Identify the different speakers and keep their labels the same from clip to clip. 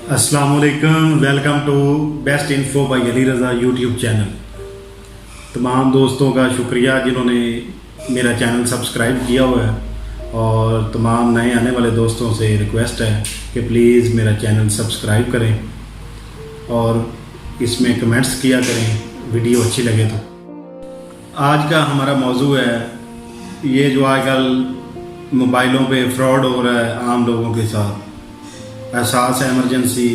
Speaker 1: अस्सलाम वालेकुम, welcome to best info by Ali Raza YouTube channel. तमाम दोस्तों का शुक्रिया जिन्होंने मेरा चैनल सब्सक्राइब किया हुआ है, और तमाम नए आने वाले दोस्तों से रिक्वेस्ट है कि प्लीज़ मेरा चैनल सब्सक्राइब करें और इसमें कमेंट्स किया करें वीडियो अच्छी लगे तो। आज का हमारा मौजू है ये जो आजकल मोबाइलों पे फ्रॉड हो रहा है आम लोगों के साथ। एहसास एमरजेंसी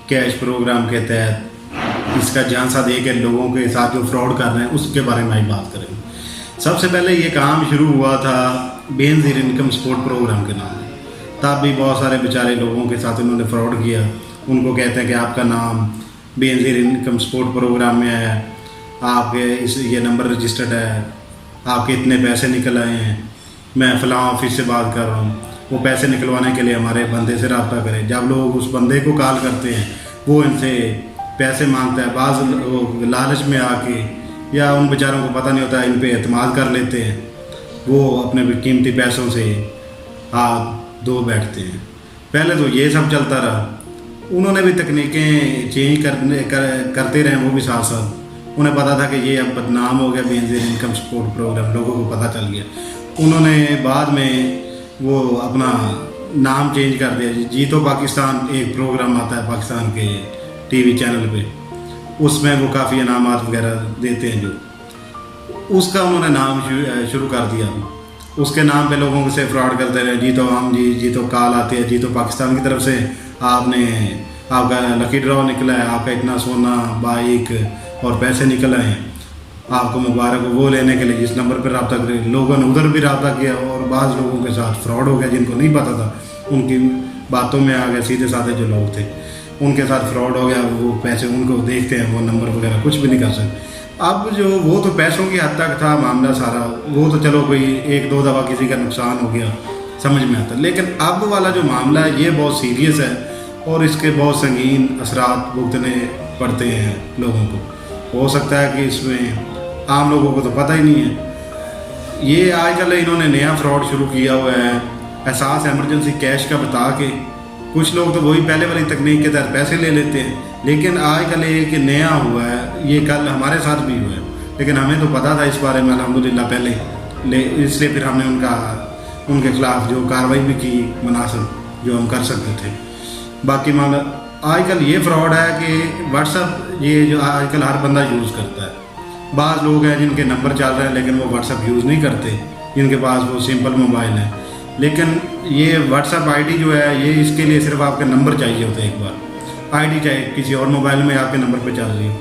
Speaker 1: कैश प्रोग्राम के तहत इसका झांसा दे के लोगों के साथ जो फ्रॉड कर रहे हैं उसके बारे में आज बात करेंगे। सबसे पहले ये काम शुरू हुआ था बेनज़ीर इनकम सपोर्ट प्रोग्राम के नाम से। तब भी बहुत सारे बेचारे लोगों के साथ इन्होंने फ्रॉड किया। उनको कहते हैं कि आपका नाम बेनज़ीर इनकम सपोर्ट प्रोग्राम में है, आपके ये नंबर रजिस्टर्ड है, आपके इतने पैसे निकल आए हैं, मैं फ़लाँ ऑफिस से बात कर रहा हूँ, वो पैसे निकलवाने के लिए हमारे बंदे से रब्ता करें। जब लोग उस बंदे को कॉल करते हैं वो इनसे पैसे मांगता है। बाज़ लोग लालच में आके या उन बेचारों को पता नहीं होता इन पे एतमाद कर लेते हैं, वो अपने कीमती पैसों से हाथ धो बैठते हैं। पहले तो ये सब चलता रहा, उन्होंने भी तकनीकें चेंज करते रहे, वो भी साथ साथ। उन्हें पता था कि ये अब बदनाम हो गया बेनज़ीर इनकम सपोर्ट प्रोग्राम, लोगों को पता चल गया। उन्होंने बाद में वो अपना नाम चेंज कर दिया। जी तो पाकिस्तान एक प्रोग्राम आता है पाकिस्तान के टीवी चैनल पे, उसमें वो काफ़ी इनामात वगैरह देते हैं, जो उसका उन्होंने नाम शुरू कर दिया। उसके नाम पे लोगों से फ्रॉड करते रहे। जी तो हम जी तो कॉल आती है, जी तो पाकिस्तान की तरफ से आपका लकी ड्रॉ निकला है, आपका इतना सोना, बाइक और पैसे निकल आए हैं, आपको मुबारक हो। वो लेने के लिए जिस नंबर पर रब्ता करें, लोगों ने उधर भी रब्ता किया और बाज़ लोगों के साथ फ्रॉड हो गया जिनको नहीं पता था, उनकी बातों में आ गया। सीधे साधे जो लोग थे उनके साथ फ्रॉड हो गया। वो पैसे उनको देखते हैं, वो नंबर वगैरह कुछ भी नहीं कर सकते। अब जो वो तो पैसों की हद तक था मामला सारा, वो तो चलो कोई एक दो दफ़ा किसी का नुकसान हो गया समझ में आता। लेकिन अब वाला जो मामला है ये बहुत सीरियस है और इसके बहुत संगीन असरात भुगतने पड़ते हैं लोगों को। हो सकता है कि इसमें आम लोगों को तो पता ही नहीं है। ये आजकल इन्होंने नया फ्रॉड शुरू किया हुआ है, एहसास एमरजेंसी कैश का बता के। कुछ लोग तो वही पहले वाली तकनीक के तहत पैसे ले लेते हैं, लेकिन आजकल एक नया हुआ है, ये कल हमारे साथ भी हुआ है, लेकिन हमें तो पता था इस बारे में अल्हम्दुलिल्लाह पहले, इसलिए फिर हमने उनके खिलाफ जो कार्रवाई भी की मुनासिब जो हम कर सकते थे। बाकी मामला आजकल ये फ्रॉड है कि व्हाट्सअप ये जो आजकल हर बंदा यूज़ करता है। बाज़ लोग हैं जिनके नंबर चल रहे हैं लेकिन वो व्हाट्सअप यूज़ नहीं करते, जिनके पास वो सिंपल मोबाइल है। लेकिन ये व्हाट्सअप आईडी जो है ये इसके लिए सिर्फ आपका नंबर चाहिए होता है। एक बार आईडी चाहे किसी और मोबाइल में आपके नंबर पे चल रही हो,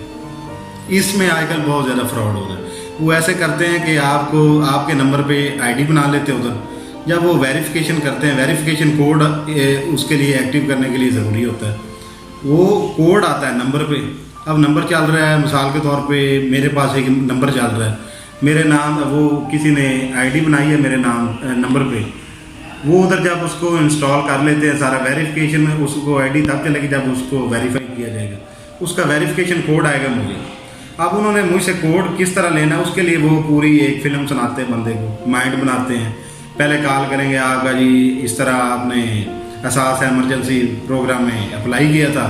Speaker 1: इसमें आजकल बहुत ज़्यादा फ्रॉड हो रहा है। वो ऐसे करते हैं कि आपको आपके नंबर पे आईडी बना लेते हैं उधर। जब वो वेरिफिकेशन करते हैं, वेरिफिकेशन कोड उसके लिए एक्टिव करने के लिए ज़रूरी होता है, वो कोड आता है नंबर पे। अब नंबर चल रहा है, मिसाल के तौर पे मेरे पास एक नंबर चल रहा है, मेरे नाम वो किसी ने आईडी बनाई है मेरे नाम नंबर पे। वो उधर जब उसको इंस्टॉल कर लेते हैं सारा वेरिफिकेशन में, उसको आईडी तब चलेगी जब उसको वेरीफाई किया जाएगा, उसका वेरिफिकेशन कोड आएगा मुझे। अब उन्होंने मुझसे कोड किस तरह लेना है उसके लिए वो पूरी एक फ़िल्म सुनाते हैं बंदे को, माइंड बनाते हैं। पहले कॉल करेंगे, आपका जी इस तरह आपने एहसास एमरजेंसी प्रोग्राम में अप्लाई किया था,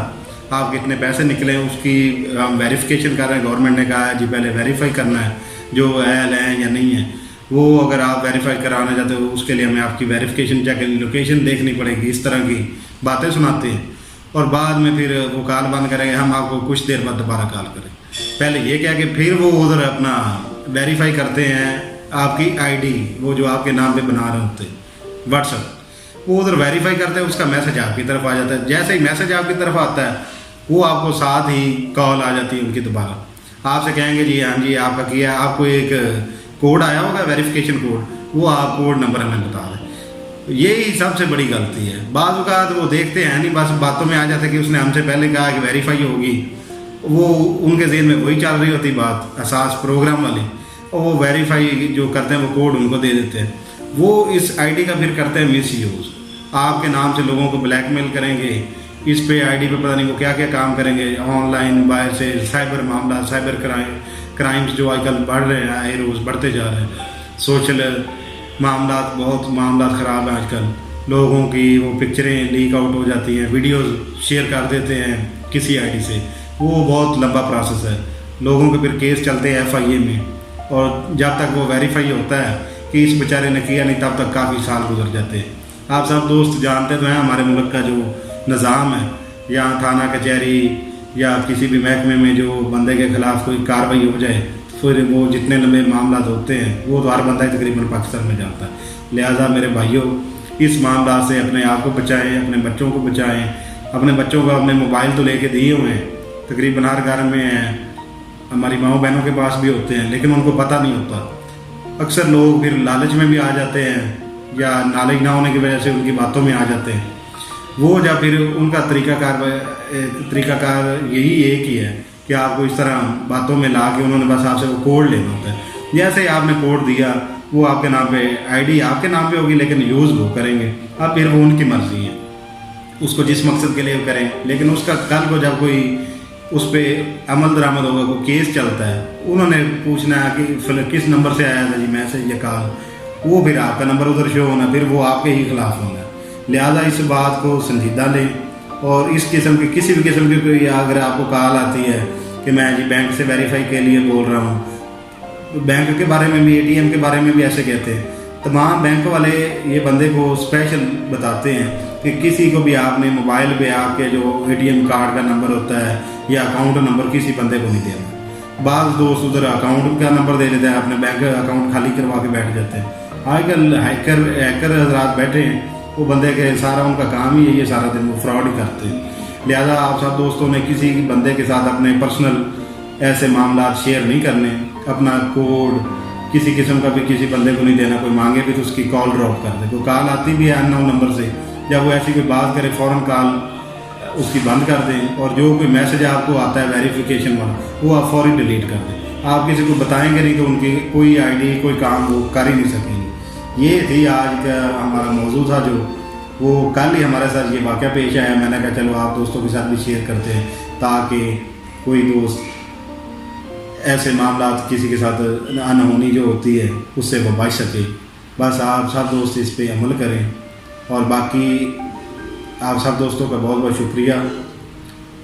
Speaker 1: आप कितने पैसे निकले उसकी हम वेरिफिकेशन कर रहे हैं। गवर्नमेंट ने कहा है जी पहले वेरीफाई करना है जो एल है या नहीं है। वो अगर आप वेरीफाई कराना चाहते हो उसके लिए हमें आपकी वेरिफिकेशन चेक लोकेशन देखनी पड़ेगी। इस तरह की बातें सुनाते हैं और बाद में फिर वो कॉल बंद करेंगे, हम आपको कुछ देर बाद दोबारा कॉल करें। पहले ये क्या कि फिर वो उधर अपना वेरीफाई करते हैं आपकी आईडी, वो जो आपके नाम पे बना रहे होते व्हाट्सएप, वो उधर वेरीफाई करते हैं, उसका मैसेज आपकी तरफ आ जाता है। जैसे ही मैसेज आपकी तरफ आता है वो आपको साथ ही कॉल आ जाती है उनकी दोबारा। आपसे कहेंगे जी हाँ जी आपका किया, आपको एक कोड आया होगा वेरिफिकेशन कोड, वो आप कोड नंबर हमें बता दें। यही सबसे बड़ी गलती है। बाज़ औक़ात वो देखते हैं नहीं, बस बातों में आ जाता है कि उसने हमसे पहले कहा कि वेरीफाई होगी, वो उनके ज़हन में वही चल रही होती बात एहसास प्रोग्राम वाली, और वो वेरीफाई जो करते हैं वो कोड उनको दे देते हैं। वो इस आईडी का फिर करते हैं मिस यूज़, आपके नाम से लोगों को ब्लैकमेल करेंगे, इस पे आईडी पे पता नहीं वो क्या क्या काम करेंगे, ऑनलाइन बाहर से साइबर मामला, साइबर क्राइम्स जो आजकल बढ़ रहे हैं, आए रोज़ बढ़ते जा रहे हैं। सोशल मामला बहुत मामला ख़राब है आजकल, लोगों की वो पिक्चरें लीक आउट हो जाती हैं, वीडियोस शेयर कर देते हैं किसी आईडी से। वो बहुत लंबा प्रोसेस है, लोगों के फिर केस चलते हैं FIA में, और जब तक वो वेरीफाई होता है कि इस बेचारे ने किया नहीं, तब तक काफ़ी साल गुजर जाते हैं। आप सब दोस्त जानते तो हैं हमारे मुल्क का जो निज़ाम है, यहाँ थाना कचहरी या किसी भी महकमे में जो बंदे के ख़िलाफ़ कोई कार्रवाई हो जाए, फिर वो जितने लंबे मामला होते हैं वो तो हर बंदा ही तकरीबन पाकिस्तान में जानता है। लिहाजा मेरे भाइयों, इस मामला से अपने आप को बचाएं, अपने बच्चों को बचाएं। अपने बच्चों को अपने मोबाइल तो लेके दिए हुए हैं, तकरीबन हर घर में हैं, हमारी माओ बहनों के पास भी होते हैं, लेकिन उनको पता नहीं होता। अक्सर लोग फिर लालच में भी आ जाते हैं या नॉलेज ना होने की वजह से उनकी बातों में आ जाते हैं। वो जब फिर उनका तरीक़ाकार यही एक ही है कि आपको इस तरह बातों में ला के उन्होंने बस आपसे वो कोड लेना होता है। जैसे आपने कोड दिया, वो आपके नाम पे आईडी आपके नाम पे होगी, लेकिन यूज़ वो करेंगे। अब फिर वो उनकी मर्ज़ी है, उसको जिस मकसद के लिए करें, लेकिन उसका कल को जब कोई उस पर अमल दरामद होगा, कोई केस चलता है, उन्होंने पूछना है कि किस नंबर से आया था जी मैसेज या कॉल, वो फिर आपका नंबर उधर शो होना, फिर वो आपके ही खिलाफ होना। लिहाजा इस बात को संजीदा लें, और इस किस्म की किसी भी किस्म की कोई अगर आपको कॉल आती है कि मैं जी बैंक से वेरीफाई के लिए बोल रहा हूँ, बैंक के बारे में भी, ATM के बारे में भी ऐसे कहते हैं, तमाम बैंक वाले ये बंदे को स्पेशल बताते हैं कि किसी को भी आपने मोबाइल पे आपके जो ATM कार्ड का नंबर होता है या अकाउंट नंबर किसी बंदे को नहीं देना। बाज़ दोस्त उधर अकाउंट का नंबर दे देते हैं, अपने बैंक अकाउंट खाली करवा के बैठ जाते हैं। आजकल हैकर हजरात बैठे हैं, वो बंदे के सारा उनका काम ही है, ये सारा दिन वो फ्रॉड ही करते हैं। लिहाजा आप सब दोस्तों ने किसी बंदे के साथ अपने पर्सनल ऐसे मामला शेयर नहीं करने, अपना कोड किसी किस्म का भी किसी बंदे को नहीं देना। कोई मांगे भी तो उसकी कॉल ड्रॉप कर दे। कोई कॉल आती भी है अननोन नंबर से, जब वो ऐसी कोई बात करे फ़ौरन कॉल उसकी बंद कर दें, और जो कोई मैसेज आपको आता है वेरिफिकेशन वाला, वो आप फौरी डिलीट कर दें। आप किसी को बताएंगे नहीं तो उनकी कोई आईडी कोई काम वो कर ही नहीं सकेंगे। ये थी आज का हमारा मौजू था, जो वो कल ही हमारे साथ ये वाक़या पेश आया। मैंने कहा चलो आप दोस्तों के साथ भी शेयर करते हैं, ताकि कोई दोस्त ऐसे मामला किसी के साथ अनहोनी जो होती है उससे वो बच सके। बस आप सब दोस्त इस पे अमल करें, और बाकी आप सब दोस्तों का बहुत बहुत शुक्रिया,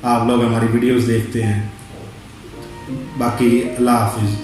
Speaker 1: आप लोग हमारी वीडियोस देखते हैं। बाकी अल्लाह हाफिज़।